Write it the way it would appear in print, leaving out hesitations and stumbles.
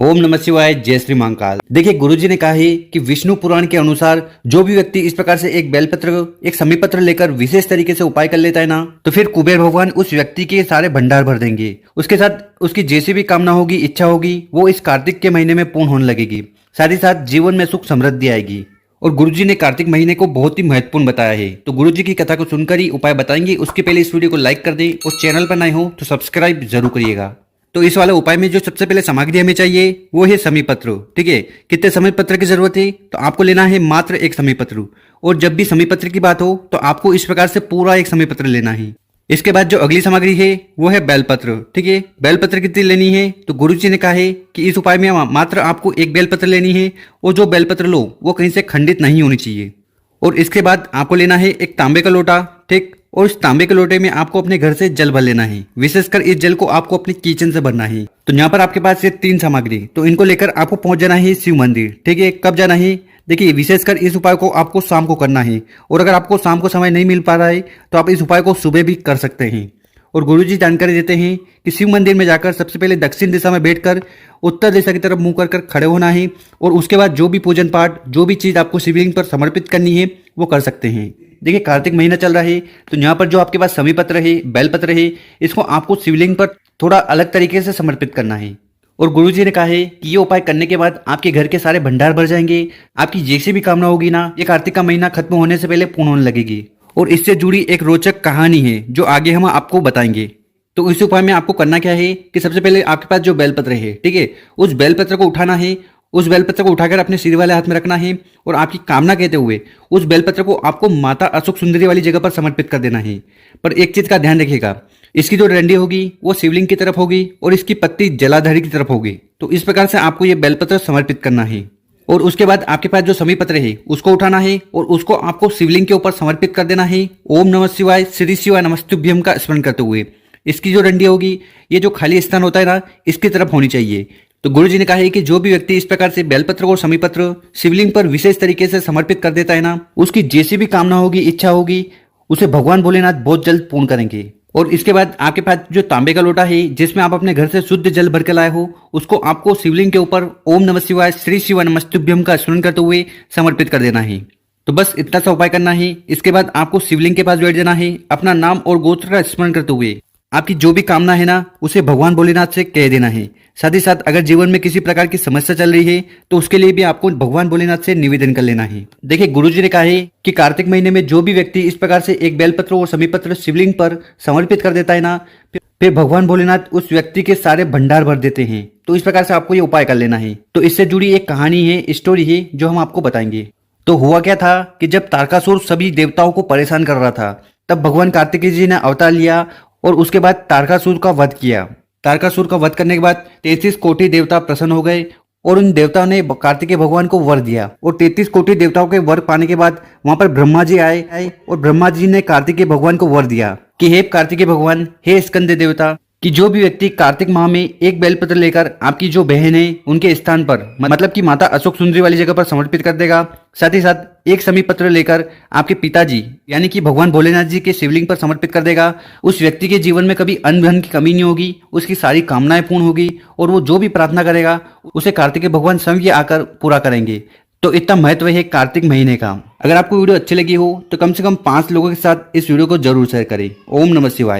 ओम नमः शिवाय। जय श्री महाकाल। देखिए, गुरुजी ने कहा है कि विष्णु पुराण के अनुसार जो भी व्यक्ति इस प्रकार से एक बेलपत्र एक समीपत्र लेकर विशेष तरीके से उपाय कर लेता है ना, तो फिर कुबेर भगवान उस व्यक्ति के सारे भंडार भर देंगे। उसके साथ उसकी जैसी भी कामना होगी, इच्छा होगी, वो इस कार्तिक के महीने में पूर्ण होने लगेगी। साथ ही साथ जीवन में सुख समृद्धि आएगी। और गुरुजी ने कार्तिक महीने को बहुत ही महत्वपूर्ण बताया है। तो गुरुजी की कथा को सुनकर ही उपाय बताएंगे। उसके पहले इस वीडियो को लाइक कर दें और चैनल पर नए हो तो सब्सक्राइब जरूर करिएगा। तो इस वाले उपाय में जो सबसे पहले सामग्री हमें चाहिए वो है समीपत्र। ठीक है, कितने समीपत्र की जरूरत है? तो आपको लेना है मात्र एक समीपत्र। और जब भी समीपत्र की बात हो तो आपको इस प्रकार से पूरा एक समीपत्र लेना है। इसके बाद जो अगली सामग्री है वो है बेलपत्र। ठीक है, बेलपत्र कितनी लेनी है? तो गुरुजी ने कहा है कि इस उपाय में मात्र आपको एक बेलपत्र लेनी है और जो बेलपत्र लो वो कहीं से खंडित नहीं होनी चाहिए। और इसके बाद आपको लेना है एक तांबे का लोटा। ठीक, और इस तांबे के लोटे में आपको अपने घर से जल भर लेना है। विशेषकर इस जल को आपको अपने किचन से भरना है। तो यहाँ पर आपके पास ये तीन सामग्री, तो इनको लेकर आपको पहुंच जाना है शिव मंदिर। ठीक है, कब जाना है? देखिए, विशेषकर इस उपाय को आपको शाम को करना है। और अगर आपको शाम को समय नहीं मिल पा रहा है तो आप इस उपाय को सुबह भी कर सकते हैं। और गुरुजी जानकारी देते हैं कि शिव मंदिर में जाकर सबसे पहले दक्षिण दिशा में बैठकर उत्तर दिशा की तरफ मुंह कर खड़े होना है। और उसके बाद जो भी पूजन पाठ, जो भी चीज आपको शिवलिंग पर समर्पित करनी है वो कर सकते हैं। देखिए, कार्तिक महीना चल रहा है तो यहाँ पर जो आपके पास समीपत्र है, बेलपत्र है, इसको आपको शिवलिंग पर थोड़ा अलग तरीके से समर्पित करना है। और गुरुजी ने कहा है कि ये उपाय करने के बाद आपके घर के सारे भंडार भर जाएंगे। आपकी जैसी भी कामना होगी ना, ये कार्तिक का महीना खत्म होने से पहले पूर्ण होने लगेगी। और इससे जुड़ी एक रोचक कहानी है जो आगे हम आपको बताएंगे। तो इस उपाय में आपको करना क्या है कि सबसे पहले आपके पास जो बेलपत्र है, ठीक है, उस बेलपत्र को उठाना है। उस बेलपत्र को उठाकर अपने सिर वाले हाथ में रखना है और आपकी कामना कहते हुए उस बेलपत्र को आपको माता अशोक सुंदरी वाली जगह पर समर्पित कर देना है। पर एक चीज का ध्यान रखिएगा, इसकी जो डंडी होगी वो शिवलिंग की तरफ होगी और इसकी पत्ती जलाधारी की तरफ होगी। तो इस प्रकार से आपको ये बेलपत्र समर्पित करना है। और उसके बाद आपके पास जो समीपत्र है उसको उठाना है और उसको आपको शिवलिंग के ऊपर समर्पित कर देना है। ओम नमः शिवाय, श्री शिवाय नमस्तुभ्यम का स्मरण करते हुए इसकी जो डंडी होगी, ये जो खाली स्थान होता है ना, इसकी तरफ होनी चाहिए। तो गुरुजी ने कहा है कि जो भी व्यक्ति इस प्रकार से बेलपत्र और समीपत्र शिवलिंग पर विशेष तरीके से समर्पित कर देता है ना, उसकी जैसी भी कामना होगी, इच्छा होगी, उसे भगवान भोलेनाथ बहुत जल्द पूर्ण करेंगे। और इसके बाद आपके पास जो तांबे का लोटा है जिसमें आप अपने घर से शुद्ध जल भर के लाए हो, उसको आपको शिवलिंग के ऊपर ओम नमः शिवाय, श्री शिवाय नमस्तुभ्यम का स्मरण करते हुए समर्पित कर देना है। तो बस इतना सा उपाय करना है। इसके बाद आपको शिवलिंग के पास बैठ जाना है, अपना नाम और गोत्र का स्मरण करते हुए आपकी जो भी कामना है ना, उसे भगवान भोलेनाथ से कह देना है। साथ ही साथ अगर जीवन में किसी प्रकार की समस्या चल रही है तो उसके लिए भी आपको भगवान भोलेनाथ से निवेदन कर लेना है। देखिए, गुरुजी ने कहा है कि कार्तिक महीने में जो भी व्यक्ति इस प्रकार से एक बेलपत्र और समीपत्र शिवलिंग पर समर्पित कर देता है ना, फिर भगवान भोलेनाथ उस व्यक्ति के सारे भंडार भर देते हैं। तो इस प्रकार से आपको ये उपाय कर लेना है। तो इससे जुड़ी एक कहानी है, स्टोरी है जो हम आपको बताएंगे। तो हुआ क्या था कि जब तारकासुर सभी देवताओं को परेशान कर रहा था, तब भगवान कार्तिकेय जी ने अवतार लिया और उसके बाद तारकासुर का वध किया। तारकासुर का वध करने के बाद 33 कोटि देवता प्रसन्न हो गए और उन देवताओं ने कार्तिकेय भगवान को वर दिया। और 33 कोटि देवताओं के वर पाने के बाद वहां पर ब्रह्मा जी आए और ब्रह्मा जी ने कार्तिकेय भगवान को वर दिया कि हे कार्तिकेय भगवान, हे स्कंद देवता, कि जो भी व्यक्ति कार्तिक माह में एक बेलपत्र लेकर आपकी जो बहन है उनके स्थान पर, मतलब कि माता अशोक सुंदरी वाली जगह पर समर्पित कर देगा, साथ ही साथ एक समीपत्र लेकर आपके पिताजी यानी कि भगवान भोलेनाथ जी के शिवलिंग पर समर्पित कर देगा, उस व्यक्ति के जीवन में कभी अन्न धन की कमी नहीं होगी, उसकी सारी कामनाएं पूर्ण होगी और वो जो भी प्रार्थना करेगा उसे कार्तिकेय भगवान स्वयं आकर पूरा करेंगे। तो इतना महत्व है कार्तिक महीने का। अगर आपको वीडियो अच्छी लगी हो तो कम से कम 5 लोगों के साथ इस वीडियो को जरूर शेयर करें। ओम नमः शिवाय।